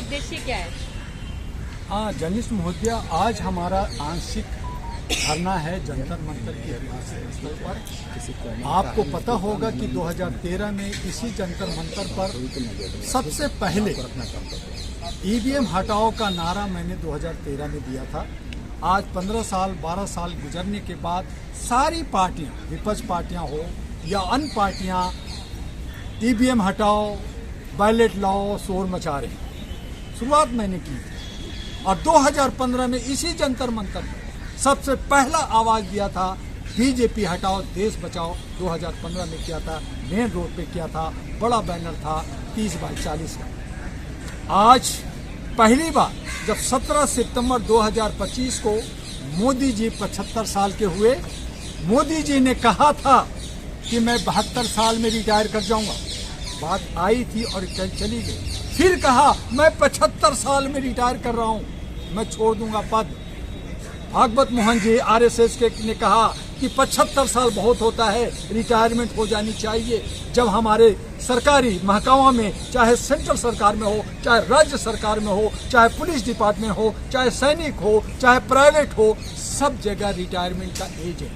उद्देश्य क्या है? जर्नलिस्ट महोदय, आज हमारा आंशिक धरना है जंतर मंतर की ऐतिहासिक स्थल पर। आपको पता होगा कि 2013 में इसी जंतर मंतर पर सबसे पहले ईवीएम हटाओ का नारा मैंने 2013 में दिया था। आज 15 साल 12 साल गुजरने के बाद सारी पार्टियां, विपक्ष पार्टियां हो या अन्य पार्टियां, ईवीएम हटाओ, बैलेट लाओ शोर मचा रहे हैं। शुरुआत मैंने की थी और 2015 में इसी जंतर मंतर पर सबसे पहला आवाज दिया था, बीजेपी हटाओ देश बचाओ। 2015 में किया था, मेन रोड पे किया था, बड़ा बैनर था 30x40 का। आज पहली बार जब 17 सितंबर 2025 को मोदी जी 75 साल के हुए, मोदी जी ने कहा था कि मैं 72 साल में रिटायर कर जाऊंगा। बात आई थी और चली गई। फिर कहा मैं 75 साल में रिटायर कर रहा हूं, मैं छोड़ दूंगा पद। भागवत मोहन जी आरएसएस के ने कहा कि 75 साल बहुत होता है, रिटायरमेंट हो जानी चाहिए। जब हमारे सरकारी महकमा में, चाहे सेंट्रल सरकार में हो, चाहे राज्य सरकार में हो, चाहे पुलिस डिपार्टमेंट हो, चाहे सैनिक हो, चाहे प्राइवेट हो, सब जगह रिटायरमेंट का एज है।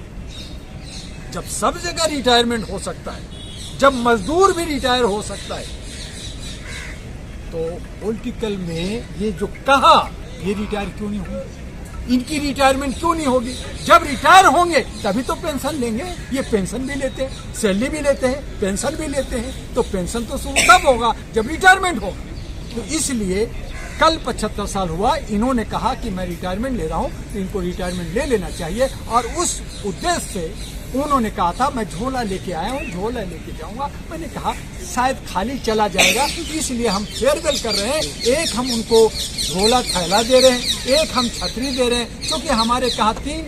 जब सब जगह रिटायरमेंट हो सकता है, जब मजदूर भी रिटायर हो सकता है, तो पॉलिटिकल में ये जो कहा, ये रिटायर क्यों नहीं होंगे? इनकी रिटायरमेंट क्यों नहीं होगी? जब रिटायर होंगे तभी तो पेंशन लेंगे। ये पेंशन भी लेते हैं, सैलरी भी लेते हैं, पेंशन भी लेते हैं, तो पेंशन तो शुरू तब होगा जब रिटायरमेंट होगा। तो इसलिए कल 75 साल हुआ, इन्होंने कहा कि मैं रिटायरमेंट ले रहा हूं, तो इनको रिटायरमेंट ले लेना चाहिए। और उस उद्देश्य से उन्होंने कहा था मैं झोला लेके आया हूँ, झोला लेके जाऊंगा। मैंने कहा शायद खाली चला जाएगा, इसलिए हम फेयरवेल कर रहे हैं। एक हम उनको झोला थैला दे रहे हैं, एक हम छतरी दे रहे हैं, क्योंकि हमारे कहा 3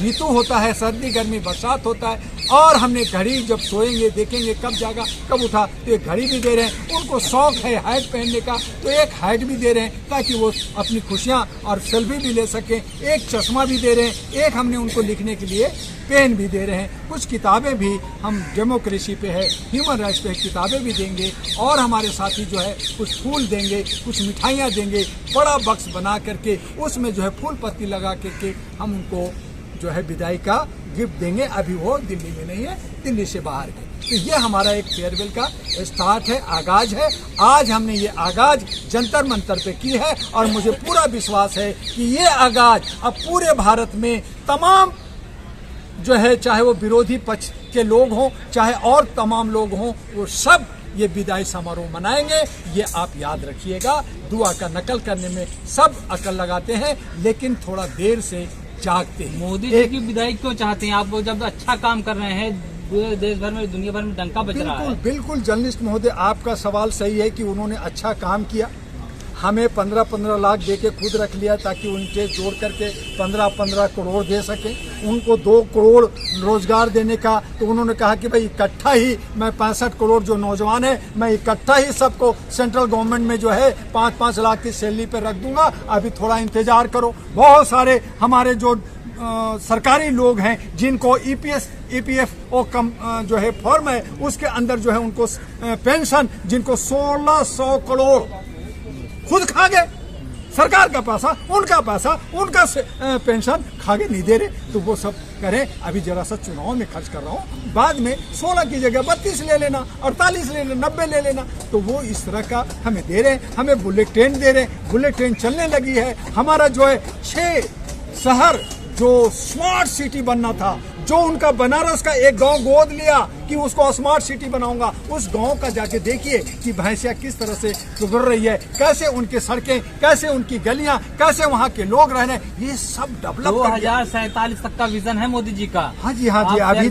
ऋतु होता है, सर्दी गर्मी बरसात होता है। और हमने घड़ी जब सोएंगे देखेंगे कब जागा कब उठा, तो एक घड़ी भी दे रहे हैं। उनको शौक है हैट पहनने का, तो एक हैट भी दे रहे हैं ताकि वो अपनी खुशियाँ और सेल्फी भी ले सकें। एक चश्मा भी दे रहे हैं, एक हमने उनको लिखने के लिए पेन भी दे रहे हैं। कुछ किताबें भी हम डेमोक्रेसी पे है, ह्यूमन राइट्स पे किताबें भी देंगे। और हमारे साथी जो है कुछ फूल देंगे, कुछ मिठाइयाँ देंगे, बड़ा बक्स बना करके उसमें जो है फूल पत्ती लगा करके हम उनको जो है विदाई का गिफ्ट देंगे। अभी वो दिल्ली में नहीं है, दिल्ली से बाहर है। तो ये हमारा एक फेयरवेल का स्टार्ट है, आगाज है। आज हमने ये आगाज जंतर मंतर पे की है और मुझे पूरा विश्वास है कि ये आगाज अब पूरे भारत में तमाम जो है, चाहे वो विरोधी पक्ष के लोग हों, चाहे और तमाम लोग हों, वो सब ये विदाई समारोह मनाएंगे। ये आप याद रखिएगा। दुआ का नकल करने में सब अकल लगाते हैं, लेकिन थोड़ा देर से जागते हैं। मोदी जी की विदाई क्यों चाहते हैं आप? वो जब अच्छा काम कर रहे हैं, देश भर में दुनिया भर में डंका बज रहा है। बिल्कुल जर्नलिस्ट महोदय, आपका सवाल सही है कि उन्होंने अच्छा काम किया। हमें 15-15 लाख दे के खुद रख लिया ताकि उनके जोड़ करके 15-15 करोड़ दे सके। उनको 2 करोड़ रोजगार देने का, तो उन्होंने कहा कि भाई इकट्ठा ही मैं 65 करोड़ जो नौजवान है, मैं इकट्ठा ही सबको सेंट्रल गवर्नमेंट में जो है 5-5 लाख की सैलरी पे रख दूंगा, अभी थोड़ा इंतजार करो। बहुत सारे हमारे जो सरकारी लोग हैं जिनको EPF जो है फॉर्म है, उसके अंदर जो है उनको पेंशन, जिनको 1600 करोड़ खुद खा गए, सरकार का पैसा, उनका पेंशन खा के नहीं दे रहे, तो वो सब करें। अभी जरा सा चुनाव में खर्च कर रहा हूँ, बाद में 16 की जगह 32 ले लेना, 48 ले लेना, 90 ले लेना। तो वो इस तरह का हमें दे रहे हैं। हमें बुलेट ट्रेन दे रहे हैं, बुलेट ट्रेन चलने लगी है। हमारा जो है 6 शहर जो स्मार्ट सिटी बनना था, जो उनका बनारस का एक गांव गोद लिया कि उसको स्मार्ट सिटी बनाऊंगा, उस गांव का जाके देखिए कि भैंसिया किस तरह से गुजर रही है, कैसे उनके सड़कें, कैसे उनकी गलियां, कैसे वहां के लोग रह रहे हैं। ये सब डेवलप 2047 तक का विजन है मोदी जी का। हाँ जी, हाँ जी। अभी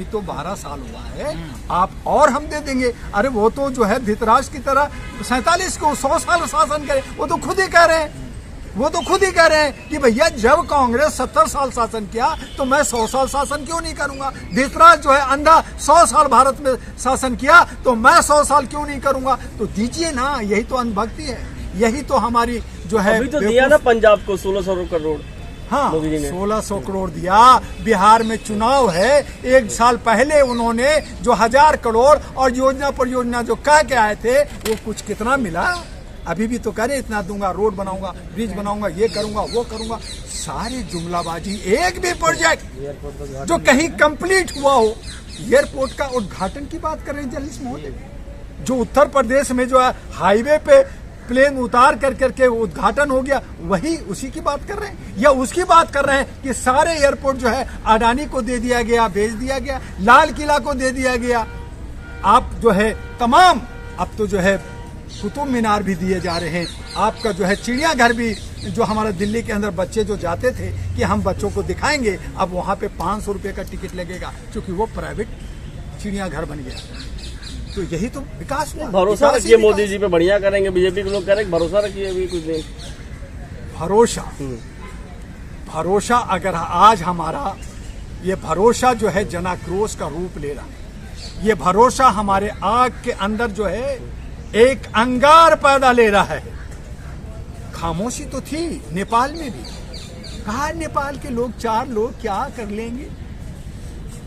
तो 12 साल हुआ है, आप और हम दे देंगे। अरे वो तो जो है धृतराष्ट्र की तरह 47 को 100 साल शासन करे, वो तो खुद ही कह रहे हैं। कि भैया जब कांग्रेस 70 साल शासन किया तो मैं 100 साल शासन क्यों नहीं करूंगा? धृतराष्ट्र जो है अंधा 100 साल भारत में शासन किया, तो मैं 100 साल क्यों नहीं करूंगा? तो दीजिए ना, यही तो अंधभक्ति है, यही तो हमारी जो है। अभी तो दिया ना पंजाब को 1600 करोड़। हाँ, 1600 करोड़ दिया। बिहार में चुनाव है, 1 साल पहले उन्होंने जो 1000 करोड़ और योजना परियोजना जो कह के आए थे, वो कुछ कितना मिला? अभी भी तो कह रहे इतना दूंगा, रोड बनाऊंगा, ब्रिज बनाऊंगा, ये करूंगा, वो करूंगा। सारी जुमलाबाजी, एक भी प्रोजेक्ट जो कहीं कंप्लीट हुआ हो। एयरपोर्ट का उद्घाटन की बात कर रहे हैं जर्नलिस्ट महोदय, जो उत्तर प्रदेश में जो है हाईवे पे प्लेन उतार कर करके उद्घाटन हो गया, वही उसी की बात कर रहे हैं, या उसकी बात कर रहे हैं कि सारे एयरपोर्ट जो है अडानी को दे दिया गया, भेज दिया गया, लाल किला को दे दिया गया। आप जो है तमाम, अब तो जो है कुतुब मीनार भी दिए जा रहे हैं, आपका जो है चिड़ियाघर भी, जो हमारा दिल्ली के अंदर बच्चे जो जाते थे कि हम बच्चों को दिखाएंगे, अब वहां पे 500 रुपए का टिकट लगेगा, क्योंकि वो प्राइवेट चिड़ियाघर बन गया। तो यही तो विकास हुआ। भरोसा रखिए मोदी जी पे, बढ़िया करेंगे। बीजेपी के लोग कह रहे हैं भरोसा रखिए, अभी कुछ नहीं। भरोसा अगर आज हमारा ये भरोसा जो है जनाक्रोश का रूप ले रहा है, ये भरोसा हमारे आग के अंदर जो है एक अंगार पैदा ले रहा है। खामोशी तो थी नेपाल में भी, कहा नेपाल के लोग 4 लोग क्या कर लेंगे।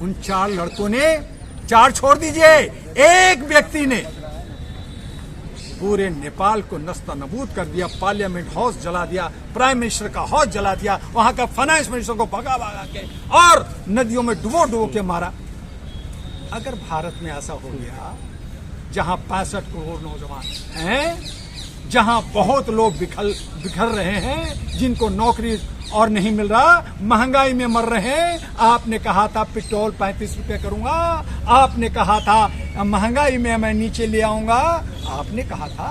उन 4 लड़कों ने, 4 छोड़ दीजिए, एक व्यक्ति ने पूरे नेपाल को नस्ता नबूद कर दिया। पार्लियामेंट हाउस जला दिया, प्राइम मिनिस्टर का हाउस जला दिया, वहां का फाइनेंस मिनिस्टर को भगा भगा के और नदियों में डुबो डुबो के मारा। अगर भारत में ऐसा हो गया, जहां 65 करोड़ नौजवान हैं, जहां बहुत लोग बिखर रहे हैं, जिनको नौकरी और नहीं मिल रहा, महंगाई में मर रहे हैं। आपने कहा था पेट्रोल 35 रुपए करूंगा, आपने कहा था महंगाई में मैं नीचे ले आऊंगा, आपने कहा था।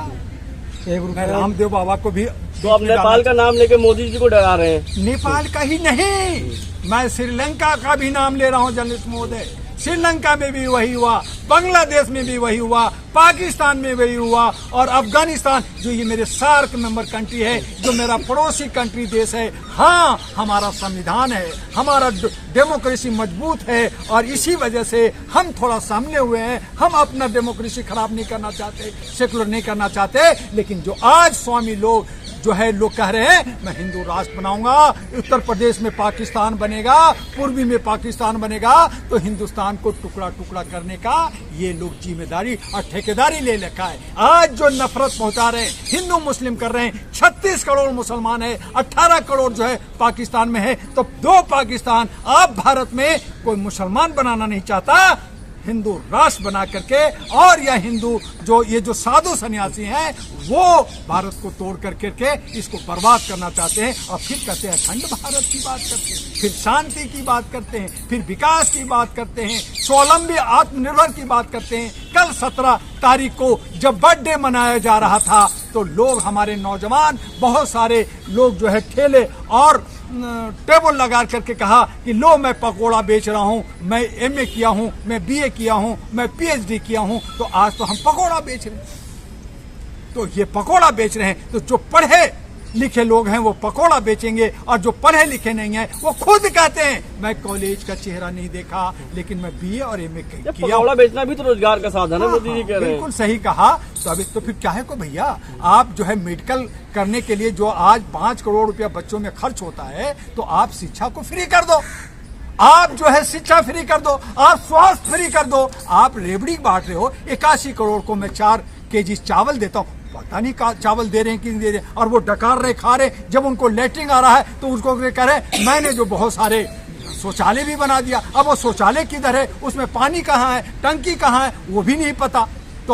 मैं रामदेव बाबा को भी, तो आप नेपाल का नाम लेके मोदी जी को डरा रहे हैं। नेपाल का ही नहीं, मैं श्रीलंका का भी नाम ले रहा हूं जर्नलिस्ट महोदय। श्रीलंका में भी वही हुआ, बांग्लादेश में भी वही हुआ, पाकिस्तान में वही हुआ, और अफगानिस्तान जो ये मेरे सार्क मेंबर कंट्री है, जो मेरा पड़ोसी कंट्री देश है। हाँ, हमारा संविधान है, हमारा डेमोक्रेसी मजबूत है, और इसी वजह से हम थोड़ा सामने हुए हैं। हम अपना डेमोक्रेसी खराब नहीं करना चाहते, सेकुलर नहीं करना चाहते। लेकिन जो आज स्वामी लोग जो है, लोग कह रहे हैं मैं हिंदू राष्ट्र बनाऊंगा, उत्तर प्रदेश में पाकिस्तान बनेगा, पूर्वी में पाकिस्तान बनेगा, तो हिंदुस्तान को टुकड़ा टुकड़ा करने का ये लोग जिम्मेदारी और ठेकेदारी ले रखा है। आज जो नफरत पहुंचा रहे हैं, हिंदू मुस्लिम कर रहे हैं, 36 करोड़ मुसलमान है, 18 करोड़ जो है पाकिस्तान में है, तो 2 पाकिस्तान। आप भारत में कोई मुसलमान बनाना नहीं चाहता, हिंदू राष्ट्र बना करके, और यह हिंदू जो ये जो साधु सन्यासी हैं, वो भारत को तोड़ करके इसको बर्बाद करना चाहते हैं। और फिर कहते हैं अखंड भारत की बात करते हैं, फिर शांति की बात करते हैं, फिर विकास की बात करते हैं, स्वावलंबी आत्मनिर्भर की बात करते हैं। कल 17 तारीख को जब बर्थडे मनाया जा रहा था, तो लोग, हमारे नौजवान, बहुत सारे लोग जो है ठेले और टेबल लगा करके कहा कि लो मैं पकोड़ा बेच रहा हूं, मैं MA किया हूं, मैं BA किया हूं, मैं PhD किया हूं, तो आज तो हम पकोड़ा बेच रहे हैं। तो ये पकोड़ा बेच रहे हैं, तो जो पढ़े लिखे लोग हैं वो पकोड़ा बेचेंगे, और जो पढ़े लिखे नहीं है वो खुद कहते हैं मैं कॉलेज का चेहरा नहीं देखा, लेकिन मैं BA और MA किया। पकोड़ा बेचना भी तो रोजगार का साधन है, मोदी जी कह रहे हैं। बिल्कुल सही कहा। तो अभी तो फिर क्या है को भैया, आप जो है मेडिकल करने के लिए जो आज 5 करोड़ रुपया बच्चों में खर्च होता है, तो आप शिक्षा को फ्री कर दो, आप जो है शिक्षा फ्री कर दो, आप स्वास्थ्य फ्री कर दो। आप रेवड़ी बांट रहे हो, 81 करोड़ को मैं 4 kg चावल देता हूँ, पता नहीं चावल दे रहे हैं कि नहीं दे रहे, और वो डकार रहे, खा रहे। जब उनको लेटरिन आ रहा है तो उसको कह रहे मैंने जो बहुत सारे शौचालय भी बना दिया, अब वो शौचालय किधर है, उसमें पानी कहाँ है, टंकी कहाँ है, वो भी नहीं पता। तो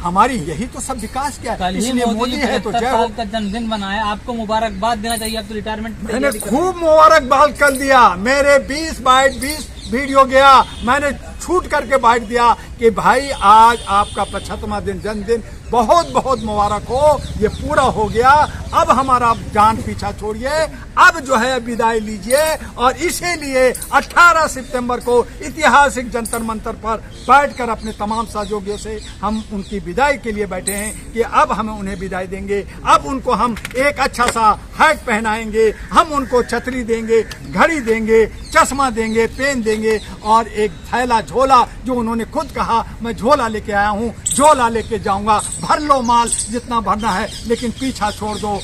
हमारी यही तो सब विकास क्या है, इसलिए मोदी है तो जय हो। का जन्मदिन मनाया, आपको मुबारकबाद देना चाहिए। आप तो रिटायरमेंट मैंने खूब मुबारकबाद कर दिया, मेरे 20 बाइट 20 वीडियो गया, मैंने छूट करके बाइट दिया कि भाई आज आपका 75वां जन्मदिन, बहुत बहुत मुबारक हो, ये पूरा हो गया। अब हमारा जान पीछा छोड़िए, अब जो है विदाई लीजिए। और इसीलिए 18 सितंबर को ऐतिहासिक जंतर मंतर पर बैठकर अपने तमाम सहयोगियों से हम उनकी विदाई के लिए बैठे हैं कि अब हम उन्हें विदाई देंगे। अब उनको हम एक अच्छा सा हैट पहनाएंगे, हम उनको छतरी देंगे, घड़ी देंगे, चश्मा देंगे, पेन देंगे, और एक थैला झोला, जो उन्होंने खुद कहा मैं झोला लेके आया हूँ, झोला लेके जाऊंगा, भर लो माल जितना भरना है, लेकिन पीछा छोड़ दो।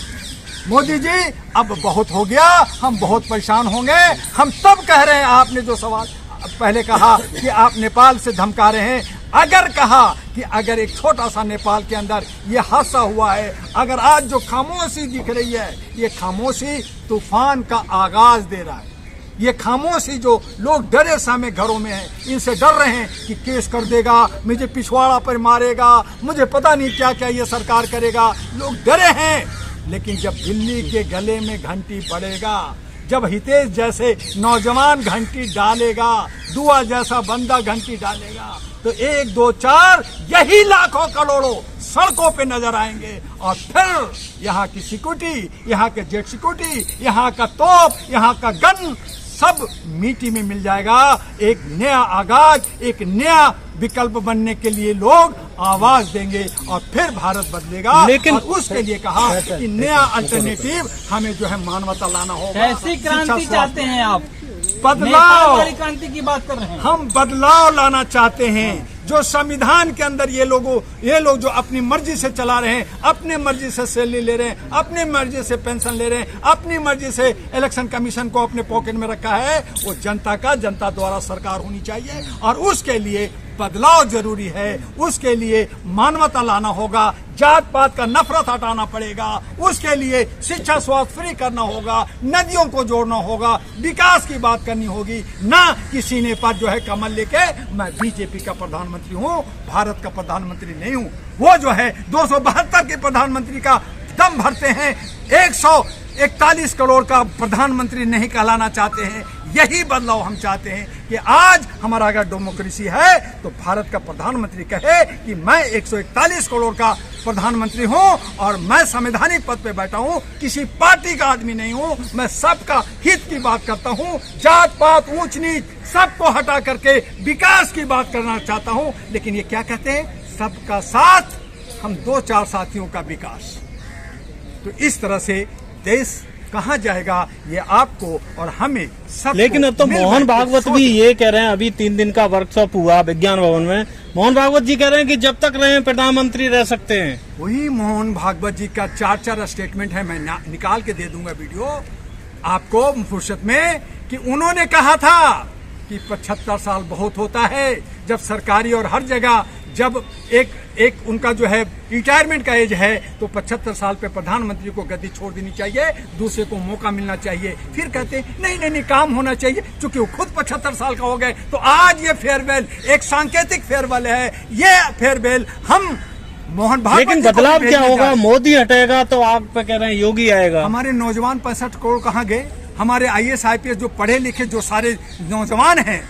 मोदी जी अब बहुत हो गया, हम बहुत परेशान होंगे। हम तब कह रहे हैं, आपने जो सवाल पहले कहा कि आप नेपाल से धमका रहे हैं, अगर कहा कि अगर एक छोटा सा नेपाल के अंदर ये हादसा हुआ है, अगर आज जो खामोशी दिख रही है, ये खामोशी तूफान का आगाज दे रहा है। ये खामोशी जो लोग डरे सामे घरों में हैं, इनसे डर रहे हैं कि केस कर देगा, मुझे पिछवाड़ा पर मारेगा, मुझे पता नहीं क्या क्या ये सरकार करेगा, लोग डरे हैं। लेकिन जब दिल्ली के गले में घंटी पड़ेगा, जब हितेश जैसे नौजवान घंटी डालेगा, दुआ जैसा बंदा घंटी डालेगा, तो 1, 2, 4 यही लाखों करोड़ों सड़कों पे नजर आएंगे। और फिर यहाँ की सिक्योरिटी, यहाँ के जेट सिक्योरिटी, यहाँ का तोप, यहाँ का गन सब मिट्टी में मिल जाएगा। एक नया आगाज, एक नया विकल्प बनने के लिए लोग आवाज देंगे और फिर भारत बदलेगा। लेकिन और उसके लिए कहा कि नया अल्टरनेटिव हमें जो है मानवता लाना होगा। कैसी क्रांति चाहते हैं आप? बदलाव, वाली क्रांति की बात कर रहे हैं हम बदलाव लाना चाहते हैं। जो संविधान के अंदर ये लोग जो अपनी मर्जी से चला रहे हैं, अपने मर्जी से सैलरी ले रहे हैं, अपनी मर्जी से पेंशन ले रहे हैं, अपनी मर्जी से इलेक्शन कमीशन को अपने पॉकेट में रखा है, वो जनता द्वारा सरकार होनी चाहिए। और उसके लिए बदलाव जरूरी है, उसके लिए मानवता लाना होगा, जात पात का नफरत हटाना पड़ेगा, उसके लिए शिक्षा स्वास्थ्य फ्री करना होगा, नदियों को जोड़ना होगा, विकास की बात करनी होगी। ना कि सीने पर जो है कमल लेके मैं बीजेपी का प्रधानमंत्री हूँ, भारत का प्रधानमंत्री नहीं हूँ। वो जो है 272 के प्रधानमंत्री का दम भरते हैं, 141 करोड़ का प्रधानमंत्री नहीं कहलाना चाहते हैं। यही बदलाव हम चाहते हैं कि आज हमारा अगर डेमोक्रेसी है तो भारत का प्रधानमंत्री कहे कि मैं 141 करोड़ का प्रधानमंत्री हूं और मैं संवैधानिक पद पे बैठा हूं, किसी पार्टी का आदमी नहीं हूं, मैं सबका हित की बात करता हूं, जात पात ऊंच नीच सबको हटा करके विकास की बात करना चाहता हूं। लेकिन ये क्या कहते हैं, सबका साथ, हम 2-4 साथियों का विकास। तो इस तरह से देश कहाँ जाएगा ये आपको और हमें सब। लेकिन अब तो मोहन भागवत भी ये कह रहे हैं, अभी 3 दिन का वर्कशॉप हुआ विज्ञान भवन में, मोहन भागवत जी कह रहे हैं कि जब तक रहे प्रधानमंत्री रह सकते हैं। वही मोहन भागवत जी का 4 स्टेटमेंट है, मैं निकाल के दे दूंगा वीडियो आपको फुर्सत में, कि उन्होंने कहा था कि 75 साल बहुत होता है, जब सरकारी और हर जगह जब एक उनका जो है रिटायरमेंट का एज है तो 75 साल पे प्रधानमंत्री को गद्दी छोड़ देनी चाहिए, दूसरे को मौका मिलना चाहिए। फिर कहते नहीं काम होना चाहिए, चूंकि वो खुद 75 साल का हो गए। तो आज ये फेयरवेल एक सांकेतिक फेयरवेल है, ये फेयरवेल हम मोहन भागवत। लेकिन बदलाव क्या होगा? मोदी हटेगा तो आप पे कह रहे हैं योगी आएगा। हमारे नौजवान 65 करोड़ कहाँ गए? हमारे IAS IPS जो पढ़े लिखे जो सारे नौजवान हैं,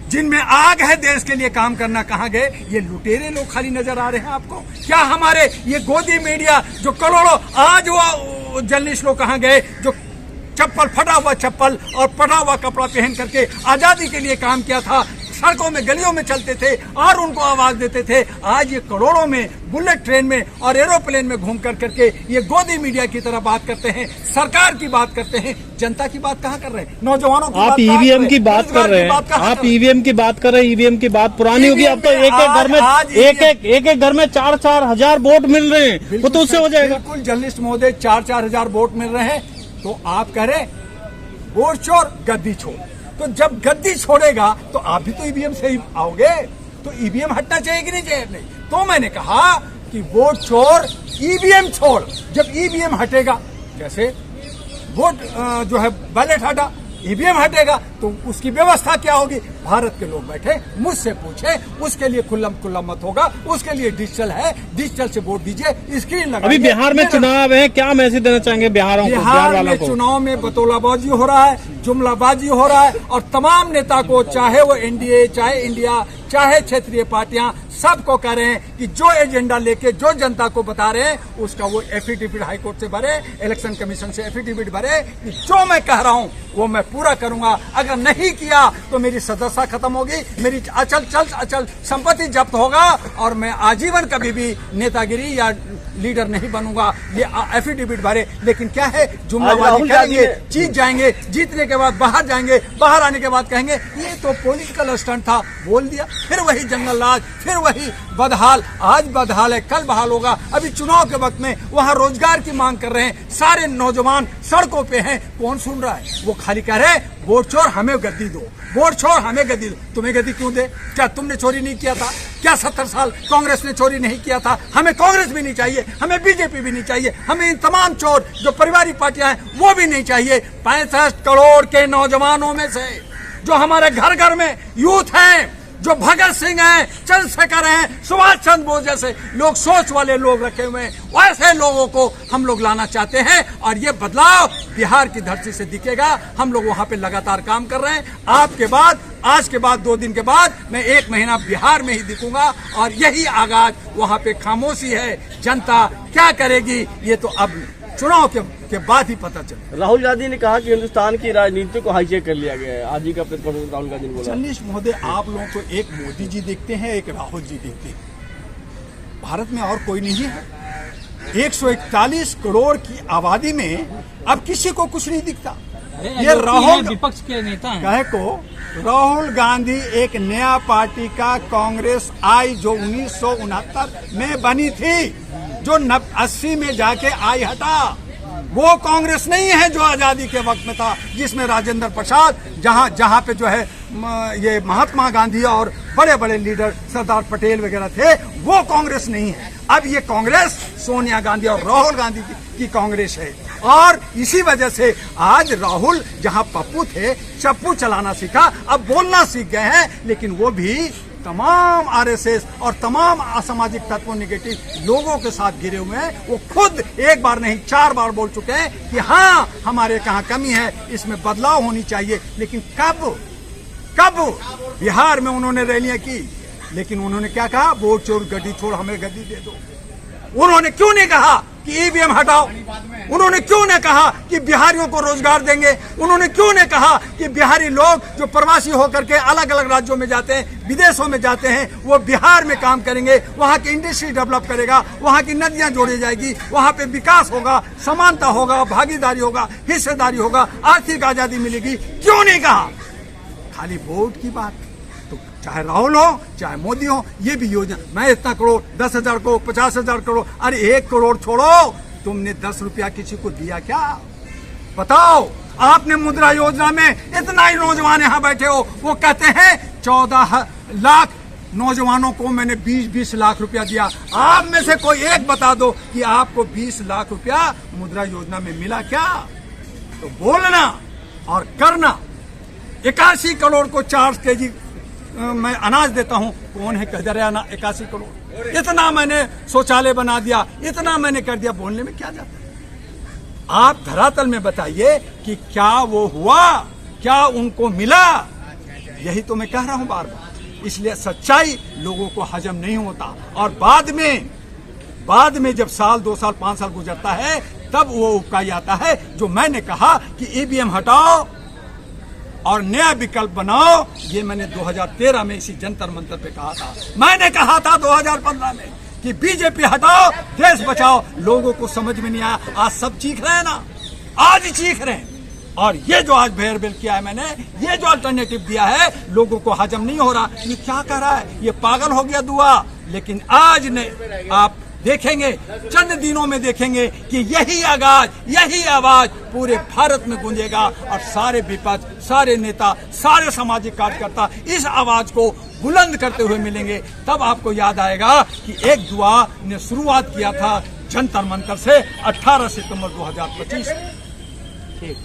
जिनमें आग है देश के लिए काम करना, कहाँ गए? ये लुटेरे लोग खाली नजर आ रहे हैं आपको? क्या हमारे ये गोदी मीडिया जो करोड़ों, आज वो जर्नलिस्ट लोग कहाँ गए जो चप्पल, फटा हुआ चप्पल और फटा हुआ कपड़ा पहन करके आजादी के लिए काम किया था, सड़कों में गलियों में चलते थे और उनको आवाज देते थे? आज ये करोड़ों में बुलेट ट्रेन में और एरोप्लेन में घूम कर करके ये गोदी मीडिया की तरह बात करते हैं, सरकार की बात करते हैं, जनता की बात कहाँ कर रहे हैं? नौजवानों की आप EVM की बात कर रहे हैं, आप EVM की बात कर रहे हैं। EVM की बात पुरानी होगी, अब तो एक एक घर में 4-4 हजार वोट मिल रहे हैं, वो तो उससे हो जाएगा। बिल्कुल जर्नलिस्ट महोदय, 4-4 हजार वोट मिल रहे हैं, तो आप कह रहे वोट चोर गद्दी छोड़। तो जब गद्दी छोड़ेगा तो आप भी तो EVM से ही आओगे, तो EVM हटना चाहिए कि नहीं चाहिए? नहीं। तो मैंने कहा कि वोट चोर EVM छोड़। जब EVM हटेगा, जैसे वोट जो है बैलेट हटा, EVM हटेगा, तो उसकी व्यवस्था क्या होगी? भारत के लोग बैठे मुझसे पूछे, उसके लिए खुल्ला मत होगा, उसके लिए डिजिटल है, डिजिटल से वोट दीजिए, स्क्रीन लगा। अभी बिहार में चुनाव है, क्या मैसेज देना चाहेंगे बिहार में चुनाव में बतौलाबाजी हो रहा है, जुमलाबाजी हो रहा है, और तमाम नेता को, चाहे वो NDA, चाहे इंडिया, चाहे क्षेत्रीय पार्टियां, सबको कह रहे हैं कि जो एजेंडा लेके जो जनता को बता रहे हैं उसका वो एफिडेविट हाईकोर्ट से भरे, इलेक्शन कमीशन से एफिडेविट भरे कि जो मैं कह रहा हूं वो मैं पूरा करूंगा। अगर नहीं किया तो मेरी सदस्यता खत्म होगी, मेरी अचल संपत्ति जब्त होगा और मैं आजीवन कभी भी नेतागिरी या लीडर नहीं बनूंगा। ये एफिडेविट भरे। लेकिन क्या है, जुमलाबाजी करेंगे, जीत जाएंगे, जीतने के बाद बाहर जाएंगे, बाहर आने के बाद कहेंगे ये तो पॉलिटिकल स्टंट था, बोल दिया, फिर वही जंगल राज, फिर वही बदहाल। आज बदहाल है, कल बहाल होगा। अभी चुनाव के वक्त में वहां रोजगार की मांग कर रहे हैं, सारे नौजवान सड़कों पे हैं, कौन सुन रहा है? वो खाली कह रहे हैं वोट चोर हमें गद्दी दो, वोट छोड़ हमें गद्दी दो। तुम्हें गद्दी क्यों दे? क्या तुमने चोरी नहीं किया था? क्या 70 साल कांग्रेस ने चोरी नहीं किया था? हमें कांग्रेस भी नहीं चाहिए, हमें बीजेपी भी नहीं चाहिए, हमें इन तमाम चोर जो पारिवारिक पार्टियां हैं वो भी नहीं चाहिए। 65 करोड़ के नौजवानों में से जो हमारे घर घर में यूथ हैं, जो भगत सिंह हैं, चंद्रशेखर हैं, सुभाष चंद्र बोस जैसे लोग, सोच वाले लोग रखे हुए हैं, वैसे लोगों को हम लोग लाना चाहते हैं। और ये बदलाव बिहार की धरती से दिखेगा। हम लोग वहां पे लगातार काम कर रहे हैं। आपके बाद, आज के बाद 2 दिन के बाद मैं 1 महीना बिहार में ही दिखूंगा और यही आगाज। वहां पे खामोशी है, जनता क्या करेगी ये तो अब चुनाव के बाद ही पता चले। राहुल गांधी ने कहा कि हिंदुस्तान की राजनीति को हाईजैक कर लिया गया है। आज ही का प्रतिपक्ष राहुल गांधी ने बोला। जर्नलिस्ट महोदय, आप लोगों को एक मोदी जी देखते हैं, एक राहुल जी देखते हैं। भारत में और कोई नहीं है। 141 करोड़ की आबादी में अब किसी को कुछ नहीं दिखता। ये राहुल विपक्ष के नेता हैं। कहे को राहुल गांधी एक नया पार्टी का कांग्रेस आई जो 1969 में बनी थी, जो 80 में जाके आई हटा। वो कांग्रेस नहीं है जो आजादी के वक्त में था, जिसमें राजेंद्र प्रसाद, जहां पे जो है ये महात्मा गांधी और बड़े बड़े लीडर सरदार पटेल वगैरह थे। वो कांग्रेस नहीं है। अब ये कांग्रेस सोनिया गांधी और राहुल गांधी की कांग्रेस है। और इसी वजह से आज राहुल जहां पप्पू थे, चप्पू चलाना सीखा, अब बोलना सीख गए हैं। लेकिन वो भी तमाम आरएसएस और तमाम असामाजिक तत्वों, निगेटिव लोगों के साथ घिरे हुए हैं। वो खुद 1 बार नहीं 4 बार बोल चुके हैं कि हाँ, हमारे कहाँ कमी है, इसमें बदलाव होनी चाहिए। लेकिन कब बिहार में उन्होंने रैलियां की, लेकिन उन्होंने क्या कहा? वोट चोर गड्डी छोड़, हमें गद्दी दे दो। उन्होंने क्यों नहीं कहा कि ईवीएम हटाओ? उन्होंने क्यों नहीं कहा कि बिहारियों को रोजगार देंगे? उन्होंने क्यों नहीं कहा कि बिहारी लोग जो प्रवासी होकर के अलग अलग राज्यों में जाते हैं, विदेशों में जाते हैं, वो बिहार में काम करेंगे, वहां की इंडस्ट्री डेवलप करेगा, वहां की नदियां जोड़ी जाएगी, वहां पे विकास होगा, समानता होगा, भागीदारी होगा, हिस्सेदारी होगा, आर्थिक आजादी मिलेगी? क्यों नहीं कहा? खाली वोट की बात। तो चाहे राहुल हो, चाहे मोदी हो, ये भी योजना, मैं इतना करोड़, 10,000 करोड़, 50,000 करोड़, अरे 1 करोड़ छोड़ो, तुमने 10 रुपया किसी को दिया क्या? बताओ। आपने मुद्रा योजना में इतना ही नौजवान यहाँ बैठे हो, वो कहते हैं 14 लाख नौजवानों को मैंने 20-20 लाख रुपया दिया। आप में से कोई एक बता दो कि आपको 20 लाख रुपया मुद्रा योजना में मिला क्या? तो बोलना और करना। 81 करोड़ को 4 केजी मैं अनाज देता हूं, कौन है कह दे रहा ना 81 करोड़? इतना मैंने शौचालय बना दिया, इतना मैंने कर दिया, बोलने में क्या जाता है? आप धरातल में बताइए कि क्या वो हुआ, क्या उनको मिला? यही तो मैं कह रहा हूं बार बार। इसलिए सच्चाई लोगों को हजम नहीं होता, और बाद में जब साल 2 साल 5 साल गुजरता है, तब वो उकाई आता है। जो मैंने कहा कि ईवीएम हटाओ और नया विकल्प बनाओ, ये मैंने 2013 में इसी जंतर मंतर पे कहा था। मैंने कहा था 2015 में कि बीजेपी हटाओ, देश बचाओ। लोगों को समझ में नहीं आया। आज सब चीख रहे हैं ना, आज ही चीख रहे हैं। और ये जो आज फेयरवेल किया है मैंने, ये जो अल्टरनेटिव दिया है, लोगों को हजम नहीं हो रहा। ये क्या कर रहा है? ये पागल हो गया दुआ। लेकिन आज ने आप देखेंगे, चंद दिनों में देखेंगे कि यही आगाज, यही आवाज पूरे भारत में गूंजेगा, और सारे विपक्ष, सारे नेता, सारे सामाजिक कार्यकर्ता इस आवाज को बुलंद करते हुए मिलेंगे। तब आपको याद आएगा कि एक दुआ ने शुरुआत किया था जंतर मंतर से 18 सितंबर 2025। ठीक।